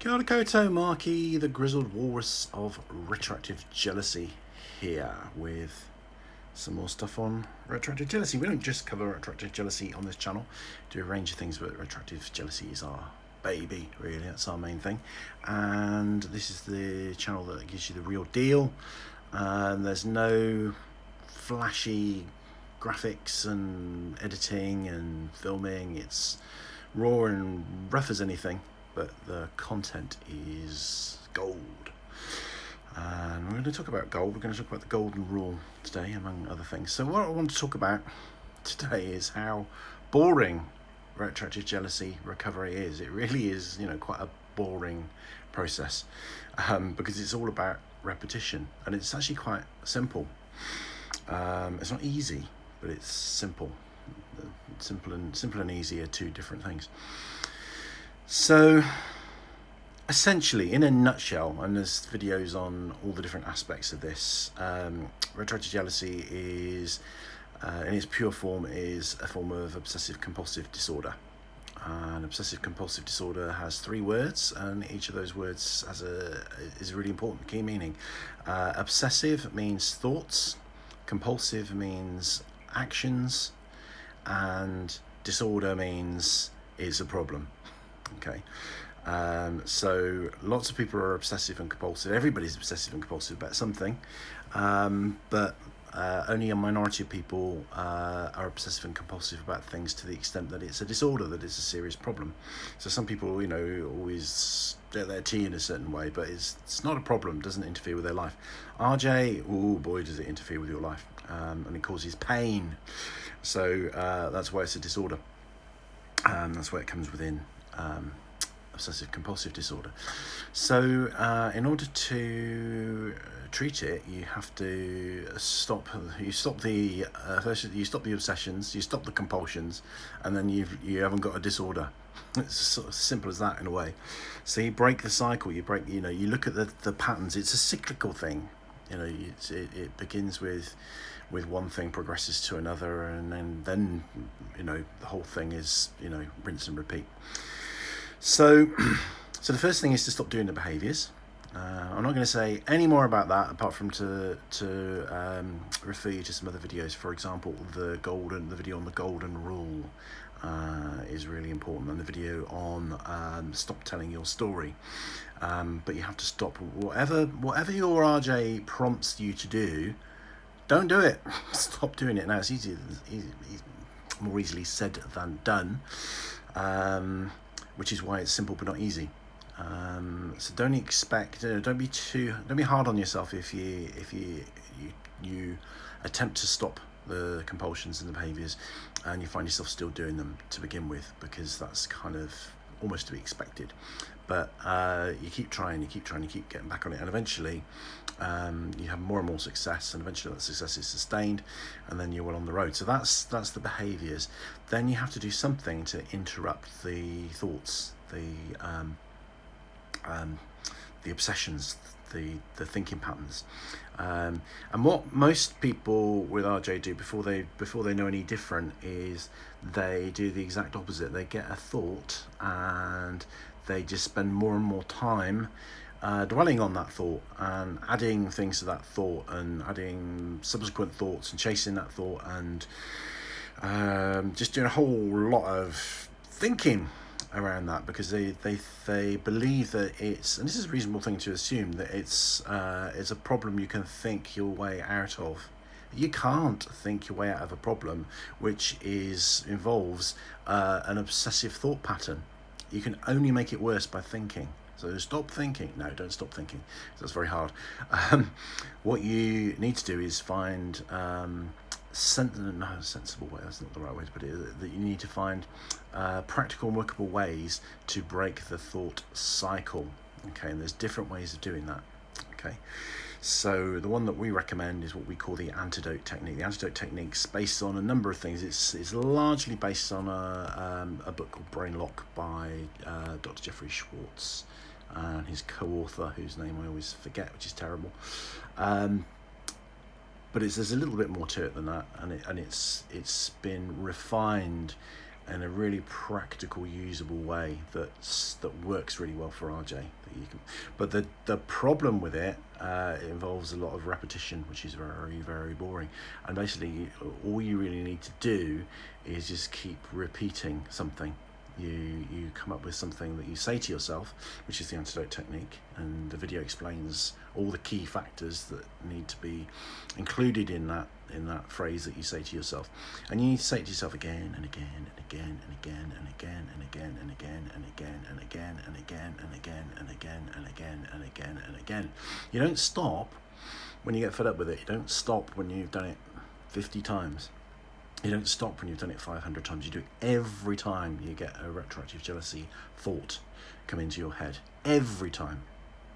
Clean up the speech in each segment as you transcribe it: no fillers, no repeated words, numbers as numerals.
Kia ora koutou, Markie, the grizzled walrus of retroactive jealousy, here with some more stuff on retroactive jealousy. We don't just cover retroactive jealousy on this channel, do a range of things, but retroactive jealousy is our baby, really. That's our main thing. And this is the channel that gives you the real deal. There's no flashy graphics and editing and filming. It's raw and rough as anything, but the content is gold. And we're going to talk about gold. We're going to talk about the golden rule today, among other things. So what I want to talk about today is how boring retroactive jealousy recovery is. It really is, quite a boring process, because it's all about repetition, and it's actually quite simple. It's not easy, but it's simple. Simple and easy are two different things. So essentially, in a nutshell, and there's videos on all the different aspects of this, retroactive jealousy is, in its pure form, is a form of obsessive compulsive disorder. And obsessive compulsive disorder has 3 words, and each of those words is a really important key meaning. Obsessive means thoughts, compulsive means actions, and disorder means is a problem. Okay, so lots of people are obsessive and compulsive. Everybody's obsessive and compulsive about something, but only a minority of people are obsessive and compulsive about things to the extent that it's a disorder, that it's a serious problem. So some people, always get their tea in a certain way, but it's not a problem, doesn't interfere with their life. RJ, oh boy, does it interfere with your life, and it causes pain. So that's why it's a disorder. That's why it comes within obsessive compulsive disorder. So in order to treat it, you have to stop the obsessions, you stop the compulsions, and then you haven't got a disorder. It's sort of simple as that, in a way. So you break the cycle, you look at the patterns. It's a cyclical thing. It begins with one thing, progresses to another, and then the whole thing is rinse and repeat. So the first thing is to stop doing the behaviours. I'm not going to say any more about that, apart from to refer you to some other videos. For example, the video on the golden rule is really important, and the video on stop telling your story. But you have to stop whatever your RJ prompts you to do. Don't do it. Stop doing it. Now, it's more easily said than done, which is why it's simple but not easy. So don't expect. Don't be hard on yourself if you attempt to stop the compulsions and the behaviours, and you find yourself still doing them to begin with, because that's kind of almost to be expected. But you keep trying, you keep getting back on it, and eventually you have more and more success, and eventually that success is sustained, and then you're well on the road. So that's the behaviours. Then you have to do something to interrupt the thoughts, the obsessions, the thinking patterns, and what most people with RJ do before they know any different is they do the exact opposite. They get a thought and they just spend more and more time dwelling on that thought and adding things to that thought and adding subsequent thoughts and chasing that thought and just doing a whole lot of thinking around that, because they believe that it's, and this is a reasonable thing to assume, that it's a problem you can think your way out of. You can't think your way out of a problem which involves an obsessive thought pattern. You can only make it worse by thinking. So stop thinking. No, don't stop thinking. That's very hard. What you need to do is find sensible way. That's not the right way to put it. That you need to find practical and workable ways to break the thought cycle. Okay, and there's different ways of doing that. Okay, so the one that we recommend is what we call the antidote technique. The antidote technique's based on a number of things. It's largely based on a book called Brain Lock by Dr. Jeffrey Schwartz and his co-author, whose name I always forget, which is terrible. But there's a little bit more to it than that, and it's been refined in a really practical, usable way that works really well for RJ. That you can, but the problem with it, it involves a lot of repetition, which is very, very boring. And basically, all you really need to do is just keep repeating something. You come up with something that you say to yourself, which is the antidote technique, and the video explains all the key factors that need to be included in that phrase that you say to yourself. And you need to say it to yourself again and again and again and again and again and again and again and again and again and again and again and again and again and again and again. You don't stop when you get fed up with it. You don't stop when you've done it 50 times. You don't stop when you've done it 500 times. You do it every time you get a retroactive jealousy thought come into your head. Every time.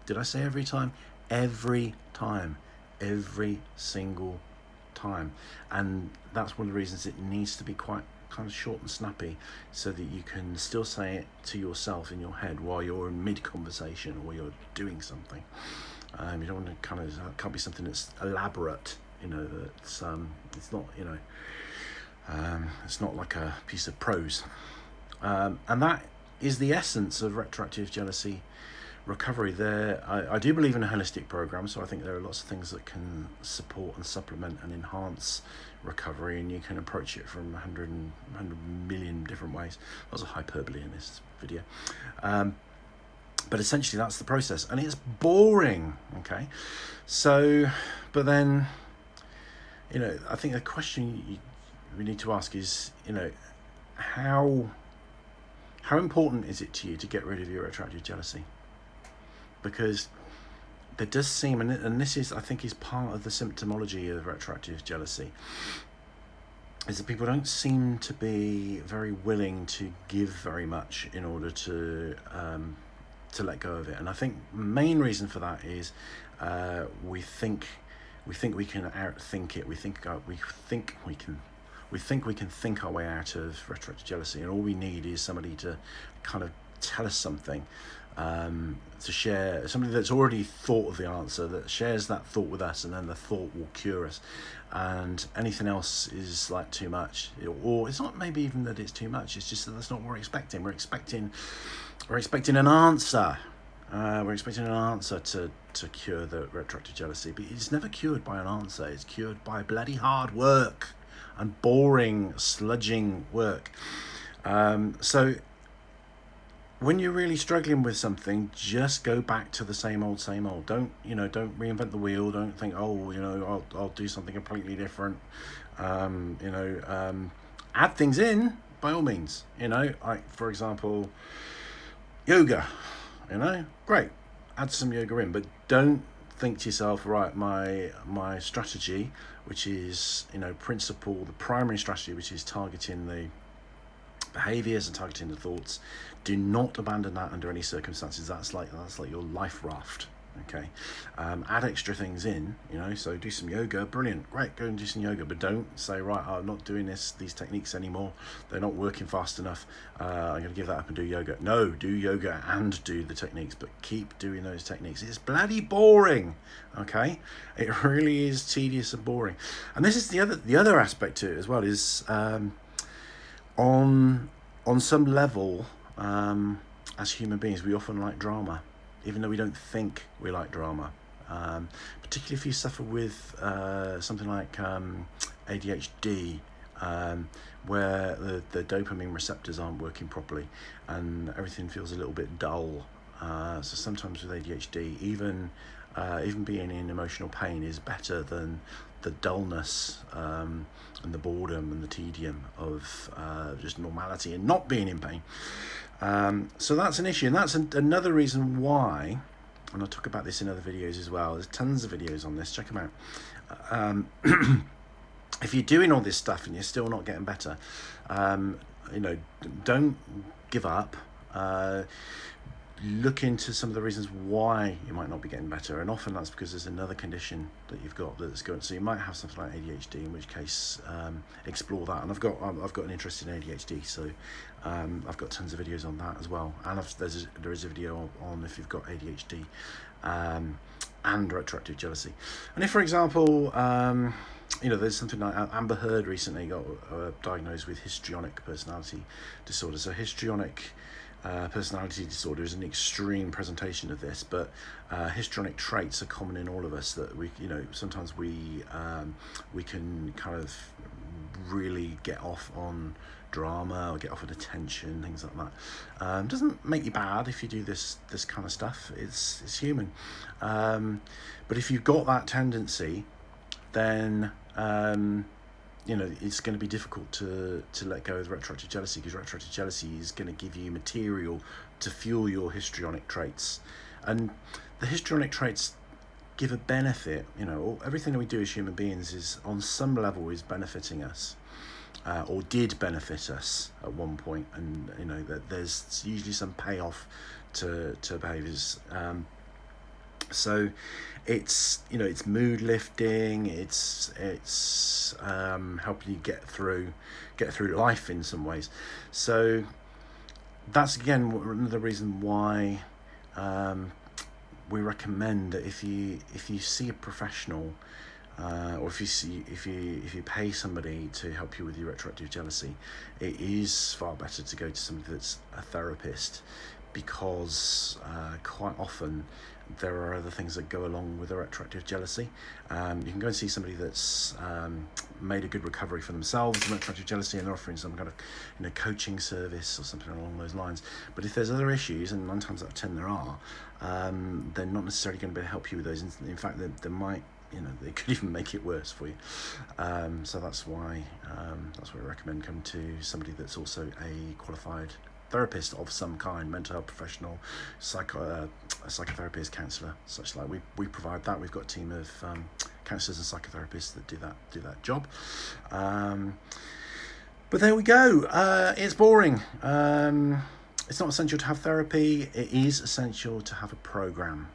Did I say every time? Every time. Every single time. And that's one of the reasons it needs to be quite kind of short and snappy, so that you can still say it to yourself in your head while you're in mid-conversation or you're doing something. You don't want to kind of, it can't be something that's elaborate, that's it's not, it's not like a piece of prose. And that is the essence of retroactive jealousy recovery. I do believe in a holistic program, so I think there are lots of things that can support and supplement and enhance recovery, and you can approach it from 100 million different ways. Lots of hyperbole in this video. But essentially that's the process, and it's boring, okay? So, but then, I think the question we need to ask is, how important is it to you to get rid of your retroactive jealousy? Because there does seem, and this is, I think, is part of the symptomology of retroactive jealousy, is that people don't seem to be very willing to give very much in order to let go of it. And I think the main reason for that is we think we can outthink it. We think we can think our way out of retroactive jealousy, and all we need is somebody to kind of tell us something, to share, somebody that's already thought of the answer, that shares that thought with us, and then the thought will cure us. And anything else is like too much, or it's not maybe even that it's too much, it's just that that's not what we're expecting. We're expecting an answer. We're expecting an answer to cure the retroactive jealousy, but it's never cured by an answer. It's cured by bloody hard work and boring, sludging work. So when you're really struggling with something, just go back to the same old. Don't reinvent the wheel. Don't think, I'll do something completely different. Add things in by all means. Like, for example, yoga. Great. Add some yoga in, but don't think to yourself, right, my strategy, which is, the primary strategy, which is targeting the behaviors and targeting the thoughts, do not abandon that under any circumstances. That's like your life raft. Okay, add extra things in, so do some yoga, brilliant, great, go and do some yoga, but don't say, right, I'm not doing these techniques anymore, they're not working fast enough, I'm going to give that up and do yoga. No, do yoga and do the techniques, but keep doing those techniques. It's bloody boring, okay? It really is tedious and boring. And this is the other aspect to it as well, is on some level, as human beings, we often like drama, even though we don't think we like drama. Particularly if you suffer with something like ADHD, where the dopamine receptors aren't working properly and everything feels a little bit dull. So sometimes with ADHD, even being in emotional pain is better than the dullness and the boredom and the tedium of just normality and not being in pain. So that's an issue, and that's another reason why, and I'll talk about this in other videos as well, there's tons of videos on this, check them out. If you're doing all this stuff and you're still not getting better, don't give up. Look into some of the reasons why you might not be getting better, and often that's because there's another condition that you've got that's going. So you might have something like ADHD, in which case explore that. And I've got an interest in ADHD, so I've got tons of videos on that as well. And there is a video on if you've got ADHD and retroactive jealousy. And if, for example, you know, there's something like Amber Heard recently got diagnosed with histrionic personality disorder. So histrionic personality disorder is an extreme presentation of this, but histrionic traits are common in all of us. That we, you know, sometimes we can kind of really get off on drama or get off on attention, things like that. Doesn't make you bad if you do this kind of stuff. It's human. But if you've got that tendency, then you know, it's going to be difficult to let go of retroactive jealousy, because retroactive jealousy is going to give you material to fuel your histrionic traits. And the histrionic traits give a benefit. You know, everything that we do as human beings is on some level is benefiting us, or did benefit us at one point. And you know that there's usually some payoff to behaviours. So it's, you know, it's mood lifting, it's helping you get through life in some ways. So that's again another reason why we recommend that if you see a professional, or if you pay somebody to help you with your retroactive jealousy, it is far better to go to somebody that's a therapist, because quite often there are other things that go along with the retroactive jealousy. You can go and see somebody that's made a good recovery for themselves from retroactive jealousy, and they're offering some kind of, you know, coaching service or something along those lines. But if there's other issues, and 9 times out of 10 there are, they're not necessarily going to be able to help you with those. In fact, they might, you know, they could even make it worse for you. So that's why I recommend coming to somebody that's also a qualified therapist of some kind, mental health professional, a psychotherapist, counsellor, such like. We provide that. We've got a team of counsellors and psychotherapists that do that job. But there we go. It's boring. It's not essential to have therapy. It is essential to have a program.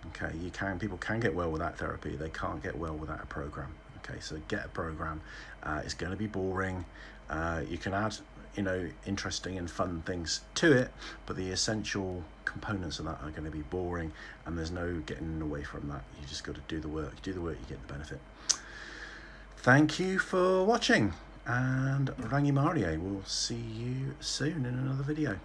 Okay, people can get well without therapy. They can't get well without a program. Okay, so get a program. It's going to be boring. You can add, you know, interesting and fun things to it, but the essential components of that are going to be boring, and there's no getting away from that. You just got to do the work. You get the benefit. Thank you for watching, and Rangimarie. We'll see you soon in another video.